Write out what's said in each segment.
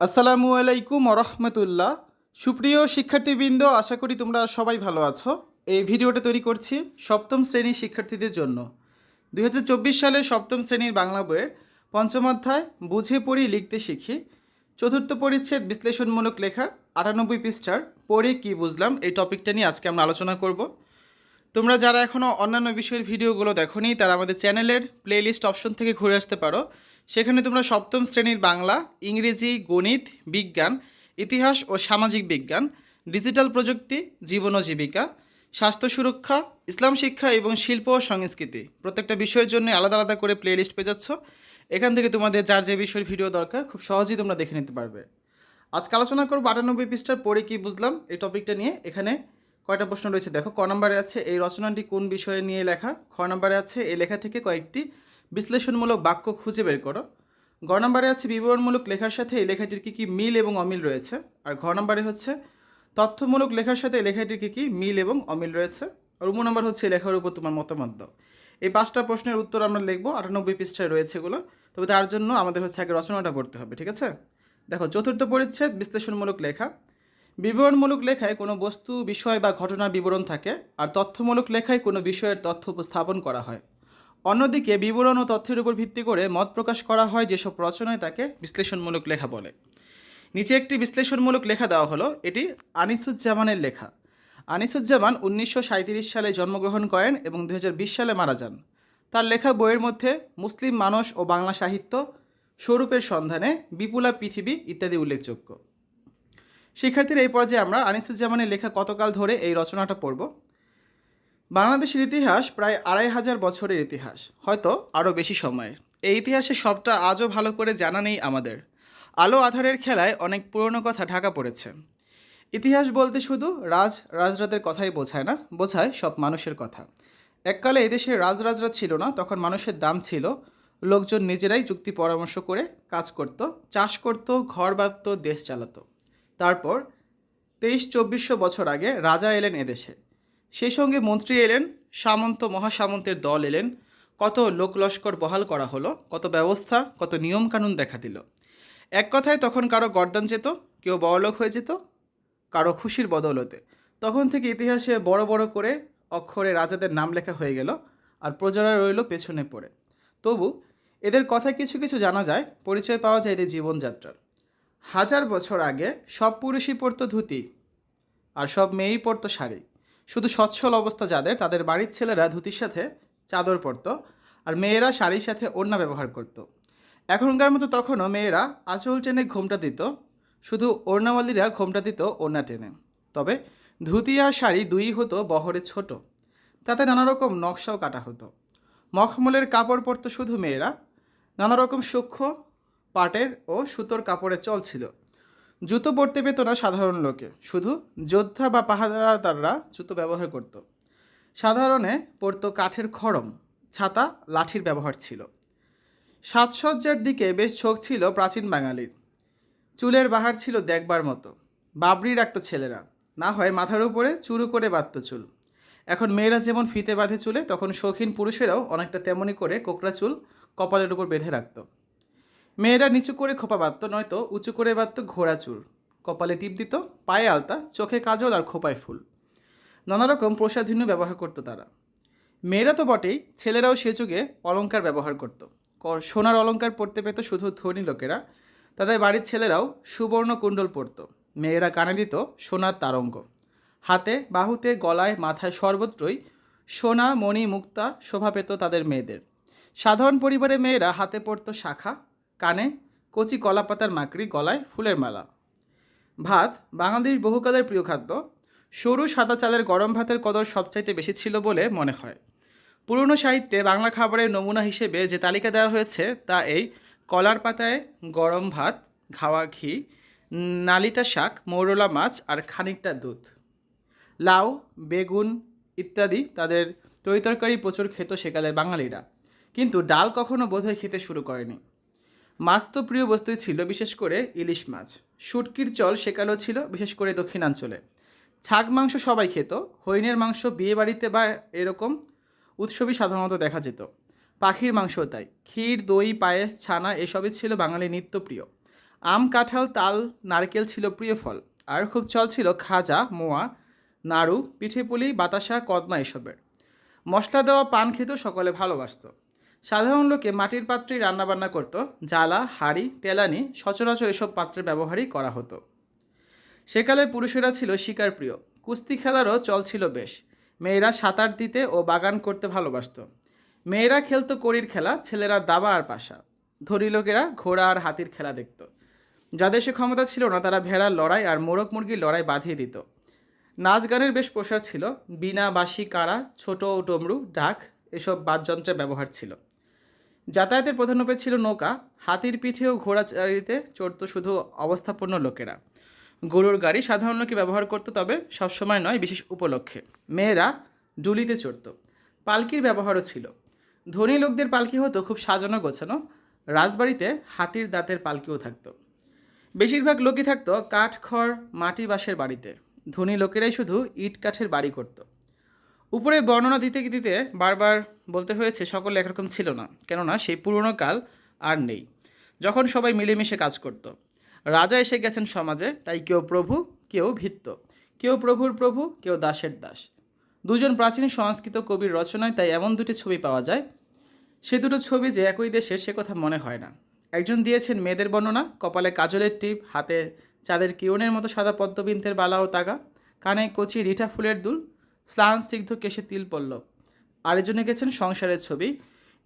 আসসালামু আলাইকুম রহমতুল্লাহ। সুপ্রিয় শিক্ষার্থীবৃন্দ, আশা করি তোমরা সবাই ভালো আছো। এই ভিডিওটা তৈরি করছি সপ্তম শ্রেণীর শিক্ষার্থীদের জন্য। 2024 সালে সপ্তম শ্রেণীর বাংলা বইয়ের পঞ্চম অধ্যায় বুঝে পড়ি লিখতে শিখি চতুর্থ পরিচ্ছেদ বিশ্লেষণমূলক লেখার 98 পৃষ্ঠার পড়ে কি বুঝলাম এই টপিকটা নিয়ে আজকে আমরা আলোচনা করব। তোমরা যারা এখনও অন্যান্য বিষয়ের ভিডিওগুলো দেখোনি তারা আমাদের চ্যানেলের প্লেলিস্ট অপশন থেকে ঘুরে আসতে পারো। সেখানে তোমরা সপ্তম শ্রেণীর বাংলা, ইংরেজি, গণিত, বিজ্ঞান, ইতিহাস ও সামাজিক বিজ্ঞান, ডিজিটাল প্রযুক্তি, জীবন ও জীবিকা, স্বাস্থ্য সুরক্ষা, ইসলাম শিক্ষা এবং শিল্প ও সংস্কৃতি প্রত্যেকটা বিষয়ের জন্য আলাদা আলাদা করে প্লেলিস্ট পেয়ে যাচ্ছ। এখান থেকে তোমাদের যার যে বিষয়ের ভিডিও দরকার খুব সহজেই তোমরা দেখে নিতে পারবে। আজকে আলোচনা করবো 98 পৃষ্ঠার পড়ে কি বুঝলাম এই টপিকটা নিয়ে। এখানে কয়টা প্রশ্ন রয়েছে দেখো। ক নম্বরে আছে এই রচনাটি কোন বিষয়ে নিয়ে লেখা। খ নম্বরে আছে এই লেখা থেকে কয়েকটি বিশ্লেষণমূলক বাক্য খুঁজে বের করো। গ নম্বরে আছে বিবরণমূলক লেখার সাথে এই লেখাটির কী কী মিল এবং অমিল রয়েছে। আর ঘ নম্বরে হচ্ছে তথ্যমূলক লেখার সাথে এই লেখাটির কী কী মিল এবং অমিল রয়েছে। আর উম নম্বর হচ্ছে এই লেখার উপর তোমার মতামত দাও। এই 5টা প্রশ্নের উত্তর আমরা লিখবো, 98 পৃষ্ঠায় রয়েছে এগুলো। তবে তার জন্য আমাদের হচ্ছে আগে রচনাটা পড়তে হবে, ঠিক আছে? দেখো, চতুর্থ পরিচ্ছেদ বিশ্লেষণমূলক লেখা। বিবরণমূলক লেখায় কোনো বস্তু, বিষয় বা ঘটনার বিবরণ থাকে, আর তথ্যমূলক লেখায় কোনো বিষয়ের তথ্য উপস্থাপন করা হয়। অন্যদিকে বিবরণ ও তথ্যের উপর ভিত্তি করে মত প্রকাশ করা হয় যেসব রচনায় তাকে বিশ্লেষণমূলক লেখা বলে। নিচে একটি বিশ্লেষণমূলক লেখা দেওয়া হলো, এটি আনিসুজ্জামানের লেখা। আনিসুজ্জামান 1937 সালে জন্মগ্রহণ করেন এবং 2020 সালে মারা যান। তার লেখা বইয়ের মধ্যে মুসলিম মানস ও বাংলা সাহিত্য, স্বরূপের সন্ধানে, বিপুলা পৃথিবী ইত্যাদি উল্লেখযোগ্য। শিক্ষার্থীরা, এই পর্যায়ে আমরা আনিসুজ্জামানের লেখা কতকাল ধরে এই রচনাটা পড়ব। বাংলাদেশের ইতিহাস প্রায় 2500 বছরের ইতিহাস, হয়তো আরও বেশি সময়ের। এই ইতিহাসে সবটা আজও ভালো করে জানা নেই আমাদের। আলো আধারের খেলায় অনেক পুরনো কথা ঢাকা পড়েছে। ইতিহাস বলতে শুধু রাজরাজদের কথাই বোঝায় না, বোঝায় সব মানুষের কথা। এককালে এদেশে রাজরাজরা ছিল না, তখন মানুষের দাম ছিল। লোকজন নিজেরাই যুক্তি পরামর্শ করে কাজ করত, চাষ করত, ঘর বাঁধত, দেশ চালাতো। তারপর 2300-2400 বছর আগে রাজা এলেন এদেশে। সেই সঙ্গে মন্ত্রী এলেন, সামন্ত মহাসামন্তের দল এলেন। কত লোক লস্কর বহাল করা হলো, কত ব্যবস্থা, কত নিয়মকানুন দেখা দিল। এক কথায় তখন কারো গর্দান যেত, কেউ বড়লোক হয়ে যেত কারো খুশির বদৌলতে। তখন থেকে ইতিহাসে বড় বড় করে অক্ষরে রাজাদের নাম লেখা হয়ে গেল, আর প্রজারা রইল পেছনে পড়ে। তবু এদের কথা কিছু কিছু জানা যায়, পরিচয় পাওয়া যায় এদের জীবনযাত্রার। 1000 বছর আগে সব পুরুষই পরতো ধুতি, আর সব মেয়েই পরতো শাড়ি। শুধু সচ্ছল অবস্থা যাদের, তাদের বাড়ির ছেলেরা ধুতির সাথে চাদর পরতো, আর মেয়েরা শাড়ির সাথে ওড়না ব্যবহার করত। এখনকার মতো তখনও মেয়েরা আঁচল টেনে ঘোমটা দিত, শুধু ওড়নাওয়ালিরা ঘোমটা দিত ওড়না টেনে। তবে ধুতি আর শাড়ি দুই হতো বহরে ছোট, তাতে নানা রকম নকশাও কাটা হতো। মখমলের কাপড় পরতো শুধু মেয়েরা। নানা রকম সূক্ষ্ম পাটের ও সুতোর কাপড়ে চল ছিল। জুতো পরতে পেত না সাধারণ লোকে, শুধু যোদ্ধা বা পাহারাদাররা জুতো ব্যবহার করত। সাধারণে পরতো কাঠের খড়ম, ছাতা, লাঠির ব্যবহার ছিল। সাজসজ্জার দিকে বেশ ঝোঁক ছিল প্রাচীন বাঙালির। চুলের বাহার ছিল দেখবার মতো। বাবরি রাখত ছেলেরা, না হয় মাথার উপরে চুরু করে বাঁধত চুল। এখন মেয়েরা যেমন ফিতে বাঁধে চুলে, তখন শৌখিন পুরুষেরাও অনেকটা তেমনই করে কোকড়া চুল কপালের উপর বেঁধে রাখত। মেয়েরা নিচু করে খোপা বাঁধত, নয়তো উঁচু করে বাঁধত ঘোড়া চুল। কপালে টিপ দিত, পায়ে আলতা, চোখে কাজল আর খোপায় ফুল। নানা রকম প্রসাধন্য ব্যবহার করত তারা। মেয়েরা তো বটেই, ছেলেরাও সে যুগে অলংকার ব্যবহার করত। সোনার অলংকার পরতে পেত শুধু ধনী লোকেরা। তাদের বাড়ির ছেলেরাও সুবর্ণ কুণ্ডল পরত। মেয়েরা কানে দিত সোনার তারঙ্গ। হাতে, বাহুতে, গলায়, মাথায় সর্বত্রই সোনা, মণি, মুক্তা শোভা পেত তাদের মেয়েদের। সাধারণ পরিবারে মেয়েরা হাতে পরত শাখা, কানে কচি কলাপাতার মাকড়ি, গলায় ফুলের মালা। ভাত বাঙালির বহুকালের প্রিয় খাদ্য। সরু সাদা চালের গরম ভাতের কদর সবচাইতে বেশি ছিল বলে মনে হয়। পুরনো সাহিত্যে বাংলা খাবারের নমুনা হিসেবে যে তালিকা দেওয়া হয়েছে তা এই: কলার পাতায় গরম ভাত, ঘাওয়া ঘি, নালিতা শাক, মৌরলা মাছ আর খানিকটা দুধ। লাউ, বেগুন ইত্যাদি তাদের তরিতরকারি প্রচুর খেত সেকালের বাঙালিরা, কিন্তু ডাল কখনো বোধহয় খেতে শুরু করেনি। মাছ তো প্রিয় বস্তুই ছিল, বিশেষ করে ইলিশ মাছ। শুটকির চল সেকালেও ছিল, বিশেষ করে দক্ষিণাঞ্চলে। ছাগ মাংস সবাই খেত, হরিণের মাংস বিয়ে বাড়িতে বা এরকম উৎসবই সাধারণত দেখা যেত। পাখির মাংসও তাই। ক্ষীর, দই, পায়েস, ছানা এসবই ছিল বাঙালির নিত্যপ্রিয়। আম, কাঁঠাল, তাল, নারকেল ছিল প্রিয় ফল। আর খুব চল ছিল খাজা, মোয়া, নাড়ু, পিঠেপুলি, বাতাসা, কদমা এসবের। মশলা দেওয়া পান খেতেও সকলে ভালোবাসত। সাধারণ লোকে মাটির পাত্রেই রান্নাবান্না করত। জ্বালা, হাঁড়ি, তেলানি সচরাচর এসব পাত্রের ব্যবহারই করা হতো। সেকালে পুরুষেরা ছিল শিকার প্রিয়। কুস্তি খেলারও চল ছিল বেশ। মেয়েরা সাঁতার দিতে ও বাগান করতে ভালোবাসত। মেয়েরা খেলতো কড়ির খেলা, ছেলেরা দাবা আর পাশা। ধনী লোকেরা ঘোড়া আর হাতির খেলা দেখত। যাদের সে ক্ষমতা ছিল না তারা ভেড়ার লড়াই আর মোরগ মুরগির লড়াই বাঁধিয়ে দিত। নাচ গানের বেশ প্রসার ছিল। বীণা, বাঁশি, কাড়া, ছোট ও ডমরু, ডাক এসব বাদ্যযন্ত্রের ব্যবহার ছিল। যাতায়াতের প্রধান উপায় ছিল নৌকা। হাতির পিঠে ও ঘোড়া চারিতে চড়ত শুধু অবস্থাপন্ন লোকেরা। গরুর গাড়ি সাধারণ লোকে ব্যবহার করত, তবে সবসময় নয়, বিশেষ উপলক্ষে। মেয়েরা ডুলিতে চড়ত। পালকির ব্যবহারও ছিল। ধনী লোকদের পালকি হতো খুব সাজানো গোছানো। রাজবাড়িতে হাতির দাঁতের পালকিও থাকতো। বেশিরভাগ লোকই থাকতো কাঠ, খড়, মাটি, বাঁশের বাড়িতে। ধনী লোকেরাই শুধু ইট কাঠের বাড়ি করত। উপরে বর্ণনা দিতে দিতে বারবার বলতে হয়েছে সকলে একরকম ছিল না, কেননা সেই পুরনো কাল আর নেই, যখন সবাই মিলেমিশে কাজ করত। রাজা এসে গেছেন সমাজে, তাই কেউ প্রভু, কেউ ভিত্ত, কেউ প্রভুর প্রভু, কেউ দাসের দাস। দুজন প্রাচীন সংস্কৃত কবির রচনায় তাই এমন দুটি ছবি পাওয়া যায়। সে দুটো ছবি যে একই দেশের সে কথা মনে হয় না। একজন দিয়েছেন মেয়েদের বর্ণনা, কপালে কাজলের টিপ, হাতে চাঁদের কিরণের মতো সাদা পদ্মবিন্তের বালা ও তাগা, কানে কচি রিঠা ফুলের দুল, স্নান স্নিগ্ধ কেশে তিল পল্লব। আরেকজন এঁকেছেন সংসারের ছবি,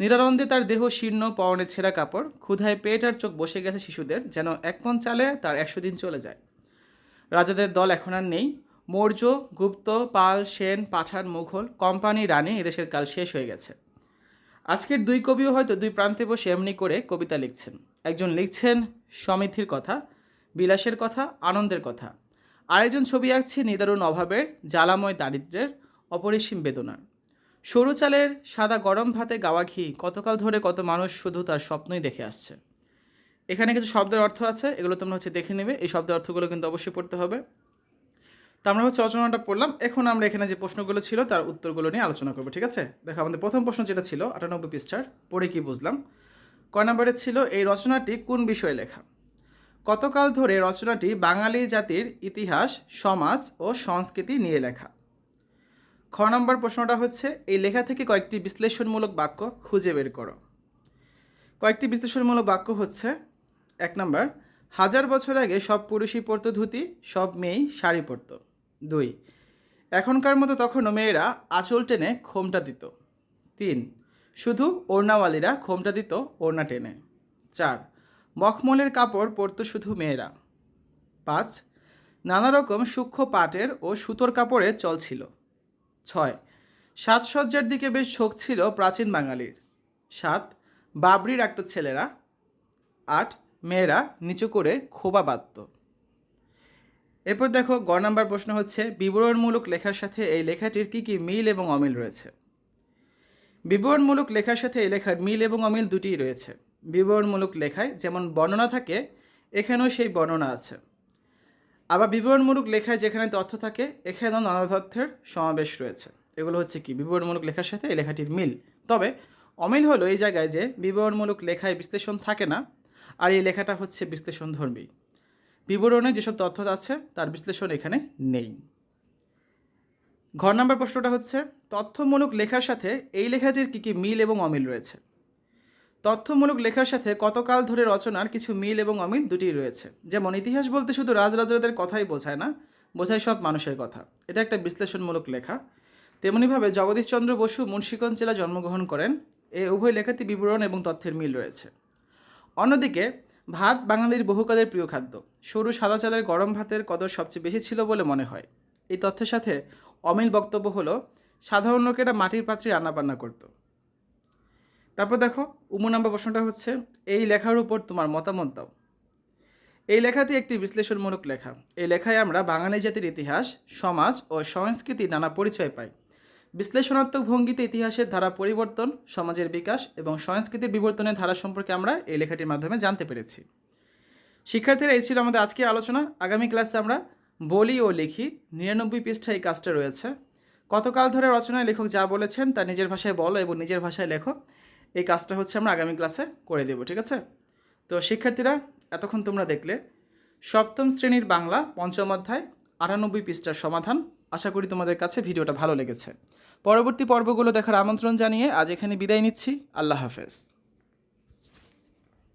নিরানন্দে তার দেহ শীর্ণ, পরনে ছেঁড়া কাপড়, ক্ষুধায় পেট আর চোখ বসে গেছে শিশুদের, যেন এক মন চালে তার 100 দিন চলে যায়। রাজাদের দল এখন আর নেই। মৌর্য, গুপ্ত, পাল, সেন, পাঠান, মুঘল, কোম্পানি, রানী, এদেশের কাল শেষ হয়ে গেছে। আজকের দুই কবিও হয়তো দুই প্রান্তে বসে এমনি করে কবিতা লিখছেন। একজন লিখছেন সমৃদ্ধির কথা, বিলাসের কথা, আনন্দের কথা। আরেকজন ছবি আঁকছে নিদারুণ অভাবের, জ্বালাময় দারিদ্র্যের, অপরিসীম বেদনার। সরু চালের সাদা গরম ভাতে গাওয়া ঘি কতকাল ধরে কত মানুষ শুধু তার স্বপ্নই দেখে আসছে। এখানে কিছু শব্দের অর্থ আছে, এগুলো তোমরা দেখে নেবে। এই শব্দের অর্থগুলো কিন্তু অবশ্যই পড়তে হবে। তো আমরা রচনাটা পড়লাম। এখন আমরা এখানে যে প্রশ্নগুলো ছিল তার উত্তরগুলো নিয়ে আলোচনা করবো, ঠিক আছে? দেখো, আমাদের প্রথম প্রশ্ন যেটা ছিল 98 পৃষ্ঠার, পড়ে কি বুঝলাম। কয় নম্বরে ছিল এই রচনাটি কোন বিষয়ে লেখা? কতকাল ধরে রচনাটি বাঙালি জাতির ইতিহাস, সমাজ ও সংস্কৃতি নিয়ে লেখা। খ নম্বর প্রশ্নটা হচ্ছে এই লেখা থেকে কয়েকটি বিশ্লেষণমূলক বাক্য খুঁজে বের করো। কয়েকটি বিশ্লেষণমূলক বাক্য হচ্ছে: 1 নম্বর, 1000 বছর আগে সব পুরুষই পরতো ধুতি, সব মেয়েই শাড়ি পরত। 2, এখনকার মতো তখনও মেয়েরা আঁচল টেনে খোমটা দিত। 3, শুধু ওড়নাওয়ালিরা খোমটা দিত ওড়না টেনে। 4, মখমলের কাপড় পরতো শুধু মেয়েরা। 5, নানা রকম সূক্ষ্ম পাটের ও সুতোর কাপড়ের চল ছিল। 6, সাজসজ্জার দিকে বেশ ঝোঁক ছিল প্রাচীন বাঙালির। 7, বাবরি রাখত ছেলেরা। 8, মেয়েরা নিচু করে খোবা বাঁধত। এরপর দেখো, গ নাম্বার প্রশ্ন হচ্ছে বিবরণমূলক লেখার সাথে এই লেখাটির কী কী মিল এবং অমিল রয়েছে। বিবরণমূলক লেখার সাথে এই লেখার মিল এবং অমিল দুটিই রয়েছে। বিবরণমূলক লেখায় যেমন বর্ণনা থাকে, এখানেও সেই বর্ণনা আছে। আবার বিবরণমূলক লেখায় যেখানে তথ্য থাকে, এখানেও নানা তথ্যের সমাবেশ রয়েছে। এগুলো হচ্ছে কি বিবরণমূলক লেখার সাথে এই লেখাটির মিল। তবে অমিল হলো এই জায়গায় যে বিবরণমূলক লেখায় বিশ্লেষণ থাকে না, আর এই লেখাটা হচ্ছে বিশ্লেষণধর্মী। বিবরণে যেসব তথ্য আছে তার বিশ্লেষণ এখানে নেই। ঘ নম্বর প্রশ্নটা হচ্ছে তথ্যমূলক লেখার সাথে এই লেখাটির কী কী মিল এবং অমিল রয়েছে। তথ্যমূলক লেখার সাথে কতকাল ধরে রচনার কিছু মিল এবং অমিল দুটিই রয়েছে। যেমন ইতিহাস বলতে শুধু রাজরাজাদের কথাই বোঝায় না, বোঝায় সব মানুষের কথা। এটা একটা বিশ্লেষণমূলক লেখা। তেমনিভাবে জগদীশচন্দ্র বসু মুন্সিগঞ্জ জেলা জন্মগ্রহণ করেন। এই উভয় লেখাতে বিবরণ এবং তথ্যের মিল রয়েছে। অন্যদিকে ভাত বাঙালির বহুকালের প্রিয় খাদ্য। সরু সাদা চালের গরম ভাতের কদর সবচেয়ে বেশি ছিল বলে মনে হয়। এই তথ্যের সাথে অমিল বক্তব্য হলো সাধারণ লোকেরা মাটির পাত্রে রান্নাবান্না করত। তারপর দেখো, নম্বর প্রশ্নটা হচ্ছে এই লেখার উপর তোমার মতামত দাও। এই লেখাটি একটি বিশ্লেষণমূলক লেখা। এই লেখায় আমরা বাঙালি জাতির ইতিহাস, সমাজ ও সংস্কৃতির নানা পরিচয় পাই। বিশ্লেষণাত্মক ভঙ্গিতে ইতিহাসের ধারা পরিবর্তন, সমাজের বিকাশ এবং সংস্কৃতির বিবর্তনের ধারা সম্পর্কে আমরা এই লেখাটির মাধ্যমে জানতে পেরেছি। শিক্ষার্থীরা, এই ছিল আমাদের আজকের আলোচনা। আগামী ক্লাসে আমরা বলি ও লিখি 99 পৃষ্ঠায় এই কাজটা রয়েছে। কতকাল ধরে রচনায় লেখক যা বলেছেন তা নিজের ভাষায় বলো এবং নিজের ভাষায় লেখো। এই কাজটা হচ্ছে আমরা আগামী ক্লাসে করে দেব, ঠিক আছে? তো শিক্ষার্থীরা, এতক্ষণ তোমরা দেখলে সপ্তম শ্রেণীর বাংলা পঞ্চম অধ্যায় 98 পৃষ্ঠার সমাধান। আশা করি তোমাদের কাছে ভিডিওটা ভালো লেগেছে। পরবর্তী পর্বগুলো দেখার আমন্ত্রণ জানিয়ে আজ এখানে বিদায় নিচ্ছি। আল্লাহ হাফেজ।